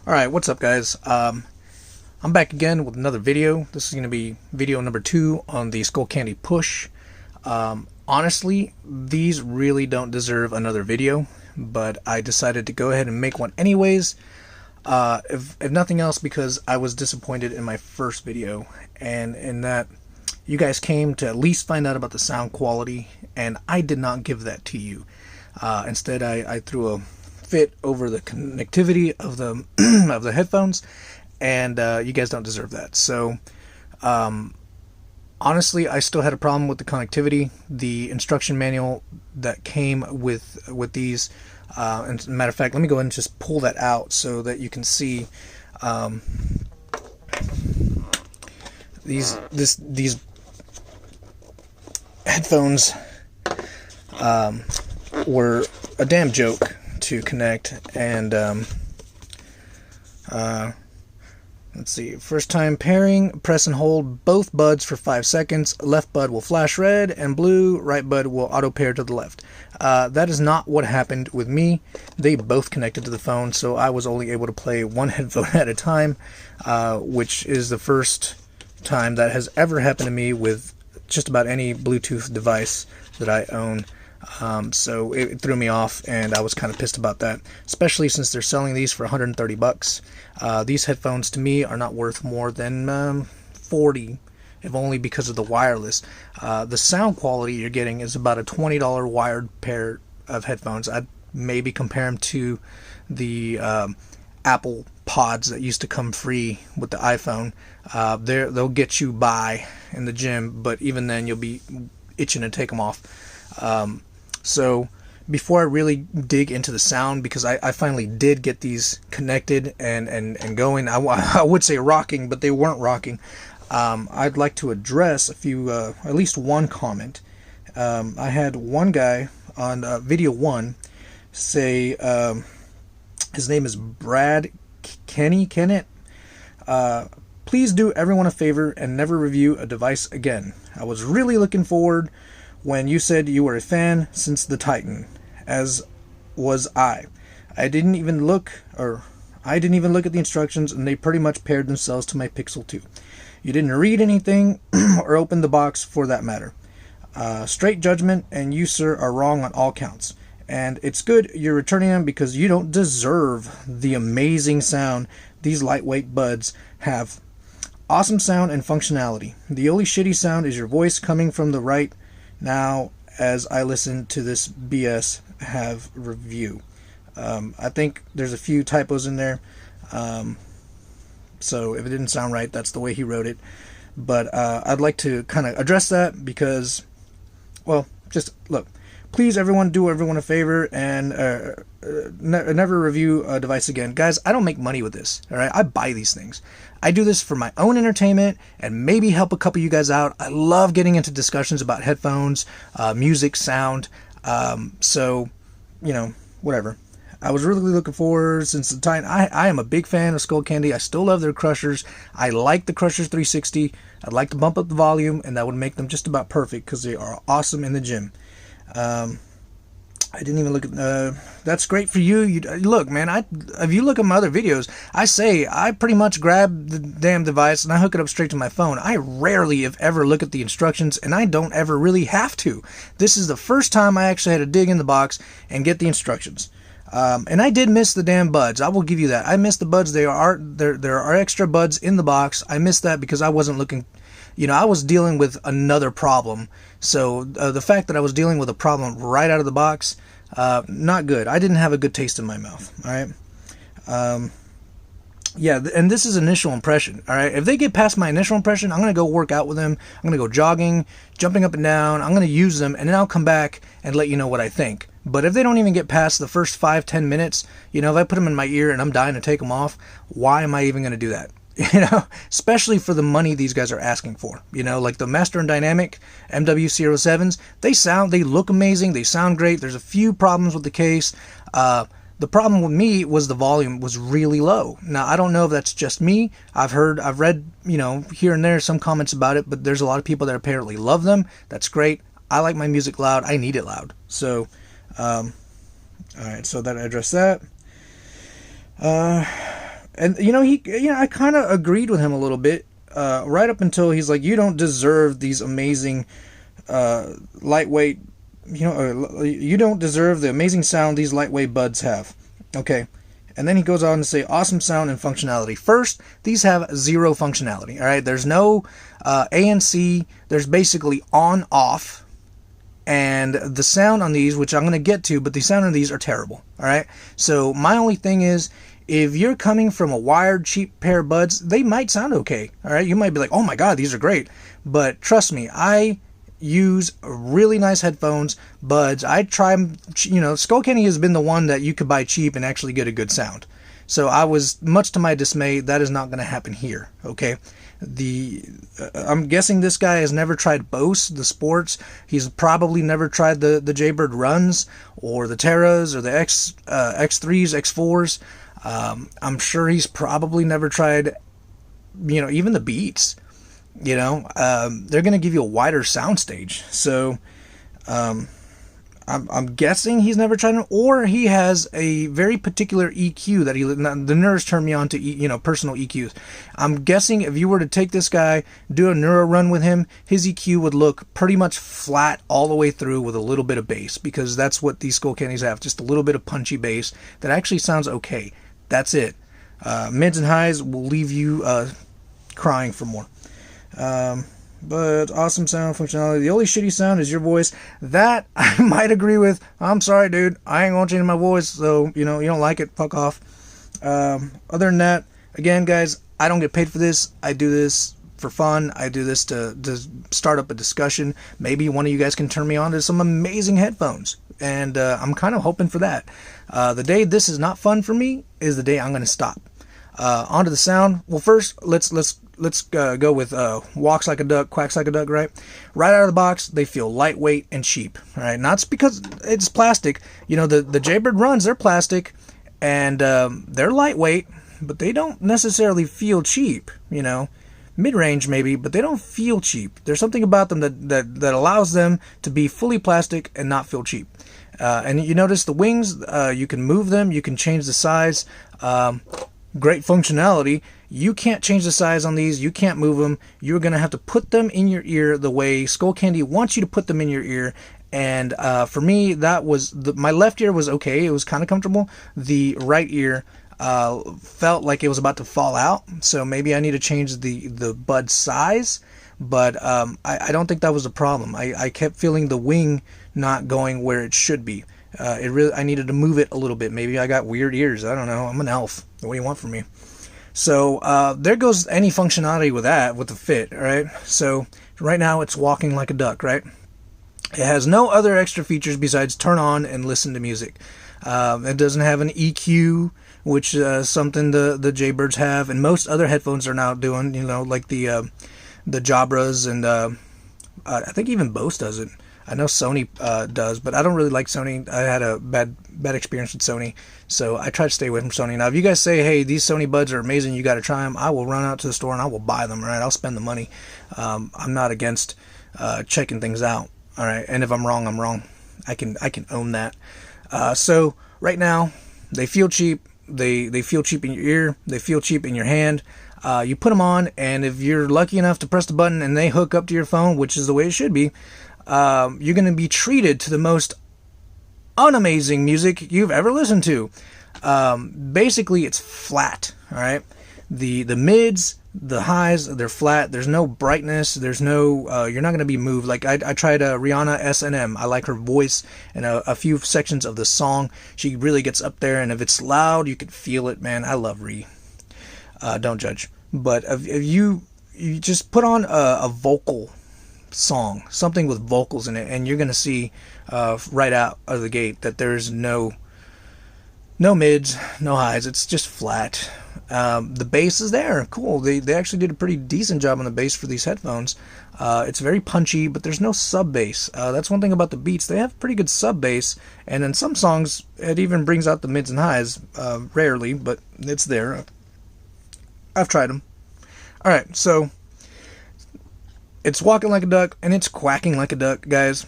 Alright, what's up guys? I'm back again with another video. This is going to be video number 2 on the Skullcandy push. Honestly, these really don't deserve another video, but I decided to go ahead and make one anyways. If nothing else, because I was disappointed in my first video, and in that you guys came to at least find out about the sound quality, and I did not give that to you. Instead, I threw a fit over the connectivity of the of the headphones, and you guys don't deserve that. So honestly, I still had a problem with the connectivity. The instruction manual that came with these, and as a matter of fact, let me go ahead and just pull that out so that you can see these headphones were a damn joke to connect. And let's see, first time pairing, press and hold both buds for 5 seconds. Left bud will flash red and blue, right bud will auto pair to the left. That is not what happened with me. They both connected to the phone, so I was only able to play one headphone at a time, which is the first time that has ever happened to me with just about any Bluetooth device that I own. So it threw me off, and I was kind of pissed about that, especially since they're selling these for 130 bucks. These headphones to me are not worth more than 40, if only because of the wireless. The sound quality you're getting is about a $20 wired pair of headphones. I'd maybe compare them to the Apple pods that used to come free with the iPhone. They'll get you by in the gym, but even then you'll be itching to take them off. So before I really dig into the sound, because I finally did get these connected and going, I would say rocking, but they weren't rocking. I'd like to address a few, at least one comment. I had one guy on video 1 say, his name is Brad Kennett. Please do everyone a favor and never review a device again. I was really looking forward when you said you were a fan since the Titan, as was I. I didn't even look at the instructions, and they pretty much paired themselves to my Pixel 2. You didn't read anything or open the box for that matter. Straight judgment, and you, sir, are wrong on all counts. And it's good you're returning them, because you don't deserve the amazing sound these lightweight buds have. Awesome sound and functionality. The only shitty sound is your voice coming from the right now as I listen to this BS have review. I think there's a few typos in there. So if it didn't sound right, that's the way he wrote it. But I'd like to kind of address that because, well, just look. Please, everyone, do everyone a favor and never review a device again. Guys, I don't make money with this, all right? I buy these things. I do this for my own entertainment and maybe help a couple of you guys out. I love getting into discussions about headphones, music, sound. So, you know, whatever. I was really looking forward since the time. I am a big fan of Skullcandy. I still love their crushers. I like the Crushers 360. I'd like to bump up the volume, and that would make them just about perfect because they are awesome in the gym. I didn't even look at, that's great for you. Look, man, if you look at my other videos, I pretty much grab the damn device and I hook it up straight to my phone. I rarely, if ever, look at the instructions, and I don't ever really have to. This is the first time I actually had to dig in the box and get the instructions. And I did miss the damn buds. I will give you that. I missed the buds. There are extra buds in the box. I missed that because I wasn't looking. You know, I was dealing with another problem. So the fact that I was dealing with a problem right out of the box, not good. I didn't have a good taste in my mouth. All right. Yeah, and this is initial impression. All right. If they get past my initial impression, I'm going to go work out with them. I'm going to go jogging, jumping up and down. I'm going to use them, and then I'll come back and let you know what I think. But if they don't even get past the first 5-10 minutes, you know, if I put them in my ear and I'm dying to take them off, why am I even going to do that? You know, especially for the money these guys are asking for. You know, like the Master and Dynamic MW07s, they look amazing, they sound great. There's a few problems with the case. The problem with me was the volume was really low. Now, I don't know if that's just me. I've read, you know, here and there some comments about it, but there's a lot of people that apparently love them. That's great. I like my music loud. I need it loud. So, all right, so that I addressed that. And I kind of agreed with him a little bit, right up until he's like, you don't deserve these amazing lightweight, you don't deserve the amazing sound these lightweight buds have. Okay. And then he goes on to say awesome sound and functionality. First, these have zero functionality. All right, there's no ANC. There's basically on off, and the sound on these, which I'm going to get to, but the sound on these are terrible. All right, so my only thing is, if you're coming from a wired cheap pair of buds, they might sound okay. All right, you might be like, oh my god, these are great, but trust me, I use really nice headphones, buds. I try them, Skullcandy has been the one that you could buy cheap and actually get a good sound. So I was, much to my dismay, that is not going to happen here. Okay, I'm guessing this guy has never tried Bose, the Sports. He's probably never tried the Jaybird Runs or the Terras or the X3s, X4s. I'm sure he's probably never tried, even the Beats. They're going to give you a wider soundstage. So, I'm guessing he's never tried it, or he has a very particular EQ that the nerds turn me on to, personal EQs. I'm guessing if you were to take this guy, do a neuro run with him, his EQ would look pretty much flat all the way through with a little bit of bass, because that's what these Skullcandys have, just a little bit of punchy bass that actually sounds okay. That's it. Mids and highs will leave you crying for more. But awesome sound functionality. The only shitty sound is your voice. That I might agree with. I'm sorry, dude. I ain't gonna change my voice, so you don't like it, fuck off. Other than that, again, guys, I don't get paid for this. I do this for fun. I do this to start up a discussion. Maybe one of you guys can turn me on to some amazing headphones, and I'm kind of hoping for that. The day this is not fun for me is the day I'm gonna stop. Onto the sound. Well, first, let's go with walks like a duck, quacks like a duck, right? Right out of the box, they feel lightweight and cheap, right? Not because it's plastic. The Jaybird Runs, they're plastic, and they're lightweight, but they don't necessarily feel cheap, Mid-range maybe, but they don't feel cheap. There's something about them that allows them to be fully plastic and not feel cheap. And you notice the wings, you can move them, you can change the size. Great functionality. You can't change the size on these. You can't move them. You're going to have to put them in your ear the way Skullcandy wants you to put them in your ear. And for me, that was my left ear was okay. It was kind of comfortable. The right ear felt like it was about to fall out. So maybe I need to change the bud size. But I don't think that was a problem. I kept feeling the wing not going where it should be. I needed to move it a little bit. Maybe I got weird ears. I don't know. I'm an elf. What do you want from me? So there goes any functionality with the fit. All right. So right now it's walking like a duck. Right. It has no other extra features besides turn on and listen to music. It doesn't have an EQ, which is something the Jaybirds have, and most other headphones are now doing. Like the Jabras, and I think even Bose does it. I know Sony does, but I don't really like Sony. I had a bad experience with Sony, so I try to stay away from Sony. Now, if you guys say, hey, these Sony buds are amazing, you got to try them, I will run out to the store and I will buy them, right? I'll spend the money. I'm not against checking things out, all right? And if I'm wrong, I'm wrong. I can own that. So right now, they feel cheap. They feel cheap in your ear. They feel cheap in your hand. You put them on, and if you're lucky enough to press the button and they hook up to your phone, which is the way it should be, you're going to be treated to the most unamazing music you've ever listened to. Basically, it's flat, all right? The mids, the highs, they're flat. There's no brightness. There's no, you're not going to be moved. Like, I tried Rihanna S&M. I like her voice and a few sections of the song. She really gets up there, and if it's loud, you can feel it, man. I love Rhi. Don't judge. But if you just put on a vocal song, something with vocals in it, and you're going to see right out of the gate that there's no mids, no highs. It's just flat. The bass is there. Cool. They actually did a pretty decent job on the bass for these headphones. It's very punchy, but there's no sub bass. That's one thing about the Beats. They have pretty good sub bass, and in some songs it even brings out the mids and highs. Rarely, but it's there. I've tried them. All right, so it's walking like a duck, and it's quacking like a duck, guys.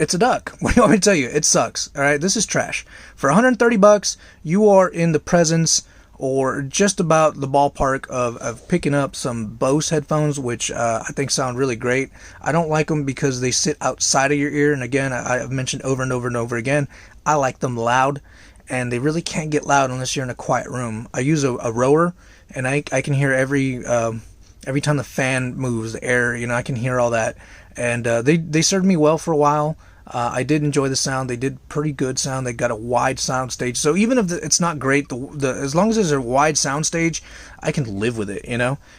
it's a duck. What do you want me to tell you? It sucks. All right, this is trash. For $130, you are in the presence or just about the ballpark of picking up some Bose headphones, which I think sound really great. I don't like them because they sit outside of your ear, and again, I've mentioned over and over and over again, I like them loud, and they really can't get loud unless you're in a quiet room. I use a rower, and I can hear every time the fan moves, the air, I can hear all that, and they served me well for a while. I did enjoy the sound. They did pretty good sound. They got a wide sound stage. So even if it's not great, as long as there's a wide sound stage, I can live with it,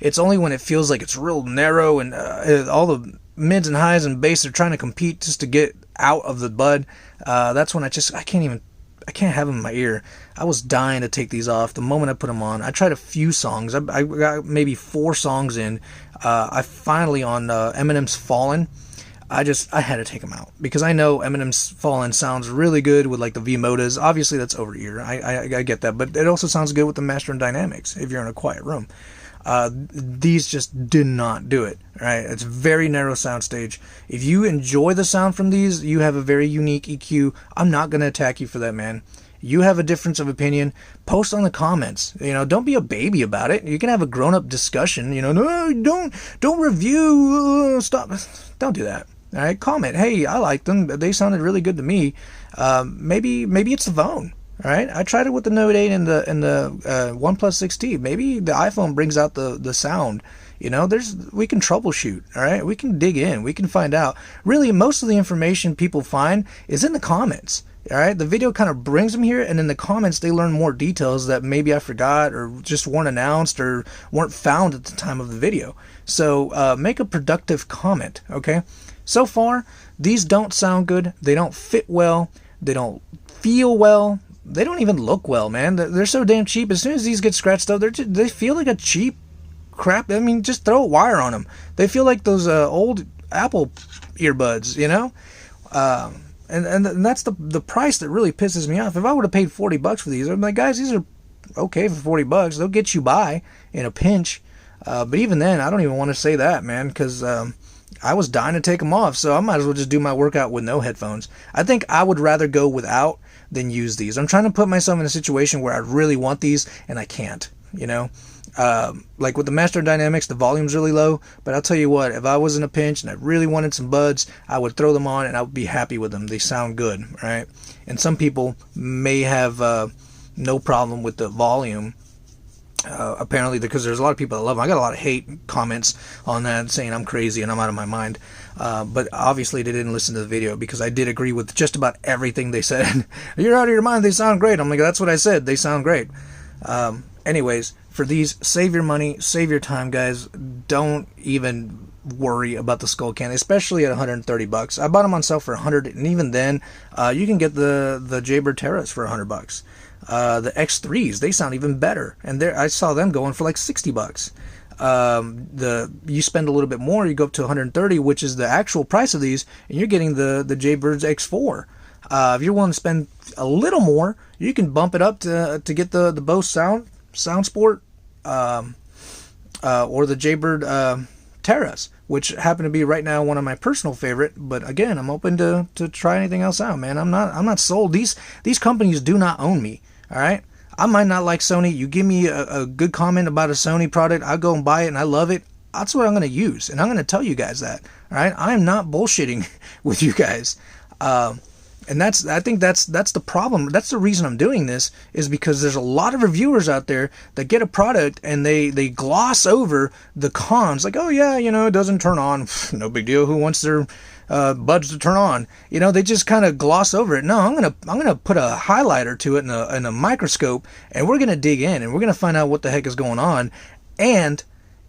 It's only when it feels like it's real narrow and all the mids and highs and bass are trying to compete just to get out of the bud. That's when I can't have them in my ear. I was dying to take these off the moment I put them on. I tried a few songs. I got maybe 4 songs in. I finally, on Eminem's Fallen, I had to take them out because I know Eminem's Fallen sounds really good with like the V-Modas. Obviously that's over ear. I get that, but it also sounds good with the Master and Dynamics if you're in a quiet room. These just did not do it. Right? It's very narrow soundstage. If you enjoy the sound from these, you have a very unique EQ. I'm not gonna attack you for that, man. You have a difference of opinion, post on the comments. Don't be a baby about it. You can have a grown-up discussion. No, don't review. Stop. Don't do that. All right, comment. Hey, I like them. They sounded really good to me. Maybe it's the phone. All right, I tried it with the Note 8 and the OnePlus 6T. Maybe the iPhone brings out the sound. We can troubleshoot. All right, we can dig in. We can find out. Really, most of the information people find is in the comments. All right, the video kind of brings them here, and in the comments they learn more details that maybe I forgot or just weren't announced or weren't found at the time of the video. So make a productive comment, okay? So far, these don't sound good. They don't fit well. They don't feel well. They don't even look well, man. They're so damn cheap. As soon as these get scratched up, they feel like a cheap crap. I mean, just throw a wire on them. They feel like those old Apple earbuds, And that's the price that really pisses me off. If I would have paid $40 for these, I'm like, guys, these are okay for $40. They'll get you by in a pinch. But even then, I don't even want to say that, man, because I was dying to take them off. So I might as well just do my workout with no headphones. I think I would rather go without than use these. I'm trying to put myself in a situation where I really want these and I can't, like with the Master Dynamics, the volume's really low, but I'll tell you what, if I was in a pinch and I really wanted some buds, I would throw them on and I would be happy with them. They sound good, right? And some people may have no problem with the volume, apparently, because there's a lot of people that love them. I got a lot of hate comments on that saying I'm crazy and I'm out of my mind, but obviously they didn't listen to the video because I did agree with just about everything they said. You're out of your mind, they sound great. I'm like, that's what I said, they sound great. Anyways, for these, save your money, save your time, guys. Don't even worry about the Skullcandy, especially at $130. I bought them on sale for $100, and even then, you can get the Jaybird Terras for $100. The X3s, they sound even better, and I saw them going for like $60. You spend a little bit more, you go up to $130, which is the actual price of these, and you're getting the Jaybirds X4. If you're willing to spend a little more, you can bump it up to get the Bose Sound Sport, or the Jaybird Terras, which happen to be right now one of my personal favorite. But again, I'm open to try anything else out, man. I'm not sold. These companies do not own me. All right, I might not like Sony. You give me a good comment about a Sony product, I'll go and buy it, and I love it. That's what I'm going to use, and I'm going to tell you guys that. All right, I am not bullshitting with you guys. And I think that's the problem. That's the reason I'm doing this, is because there's a lot of reviewers out there that get a product and they gloss over the cons. Like, oh yeah, it doesn't turn on. No big deal. Who wants their buds to turn on? They just kind of gloss over it. No, I'm gonna put a highlighter to it in a microscope, and we're gonna dig in and we're gonna find out what the heck is going on. And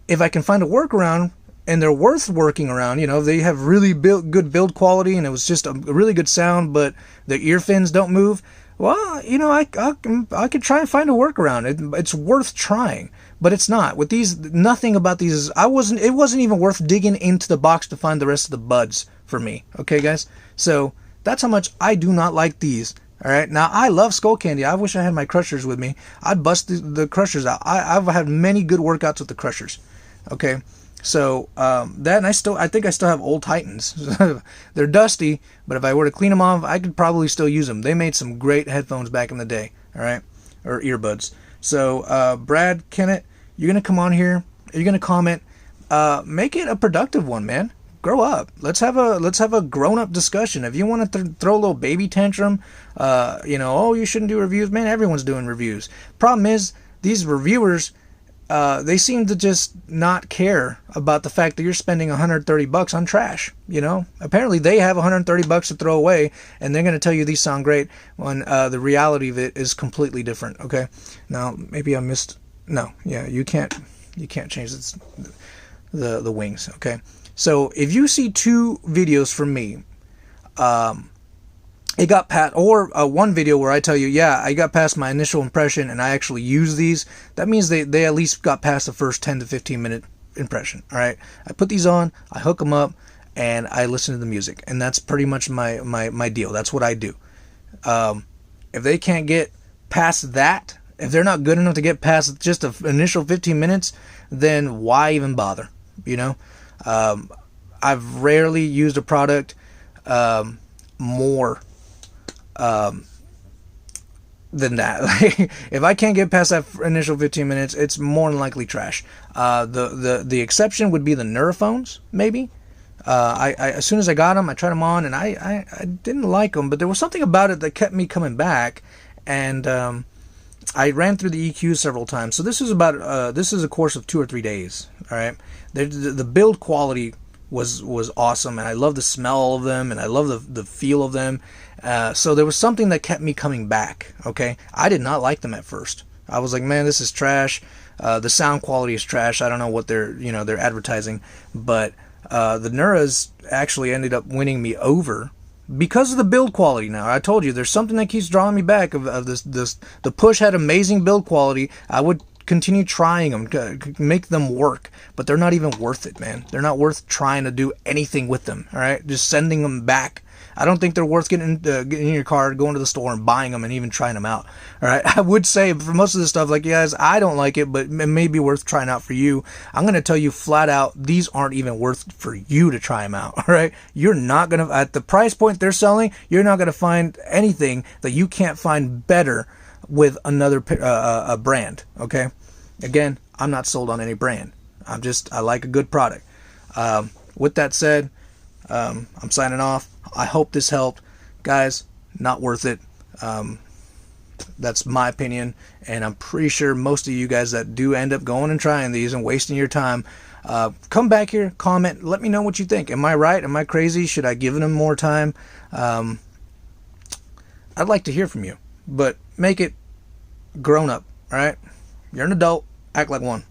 if I can find a workaround, and they're worth working around, they have really good build quality, and it was just a really good sound, but the ear fins don't move. Well, I could try and find a workaround. It's worth trying, but it's not. With these, nothing about these, it wasn't even worth digging into the box to find the rest of the buds for me. Okay, guys? So that's how much I do not like these. All right. Now, I love Skullcandy. I wish I had my crushers with me. I'd bust the crushers out. I've had many good workouts with the crushers. Okay. So that, and I think I still have old Titans. They're dusty, but if I were to clean them off, I could probably still use them. They made some great headphones back in the day. All right, or earbuds. So Brad Kennett, you're gonna come on here. You're gonna comment. Make it a productive one, man. Grow up. Let's have a grown up discussion. If you want to throw a little baby tantrum, oh, you shouldn't do reviews, man. Everyone's doing reviews. Problem is, these reviewers, they seem to just not care about the fact that you're spending $130 on trash. Apparently they have $130 to throw away, and they're going to tell you these sound great when the reality of it is completely different. Okay, now maybe I missed. No, yeah, you can't change the wings. Okay, so if you see 2 videos from me, it got past, or one video where I tell you, yeah, I got past my initial impression and I actually use these, that means they at least got past the first 10 to 15 minute impression. All right, I put these on, I hook them up, and I listen to the music, and that's pretty much my deal. That's what I do. If they can't get past that, if they're not good enough to get past just the initial 15 minutes, then why even bother? I've rarely used a product more than that. If I can't get past that initial 15 minutes, it's more than likely trash. The exception would be the Neurophones, maybe. I as soon as I got them, I tried them on, and I didn't like them, but there was something about it that kept me coming back, and I ran through the EQ several times. So this is a course of 2 or 3 days. All right, the build quality was awesome, and I love the smell of them, and I love the feel of them. So there was something that kept me coming back. Okay, I did not like them at first. I was like, man, this is trash. The sound quality is trash. I don't know what they're advertising, but the Neuras actually ended up winning me over because of the build quality. Now, I told you there's something that keeps drawing me back of this. The Push had amazing build quality. I would continue trying them, make them work, but they're not even worth it, man. They're not worth trying to do anything with them. All right, just sending them back. I don't think they're worth getting in your car, going to the store and buying them and even trying them out. All right, I would say for most of this stuff, like, guys, I don't like it, but it may be worth trying out for you. I'm going to tell you flat out, these aren't even worth for you to try them out. All right, you're not going to, at the price point they're selling, you're not going to find anything that you can't find better with another a brand. Okay, again, I'm not sold on any brand. I like a good product. With that said, I'm signing off. I hope this helped. Guys, not worth it. That's my opinion, and I'm pretty sure most of you guys that do end up going and trying these and wasting your time, come back here, comment, let me know what you think. Am I right? Am I crazy? Should I give them more time? I'd like to hear from you, but make it grown up. All right, you're an adult, act like one.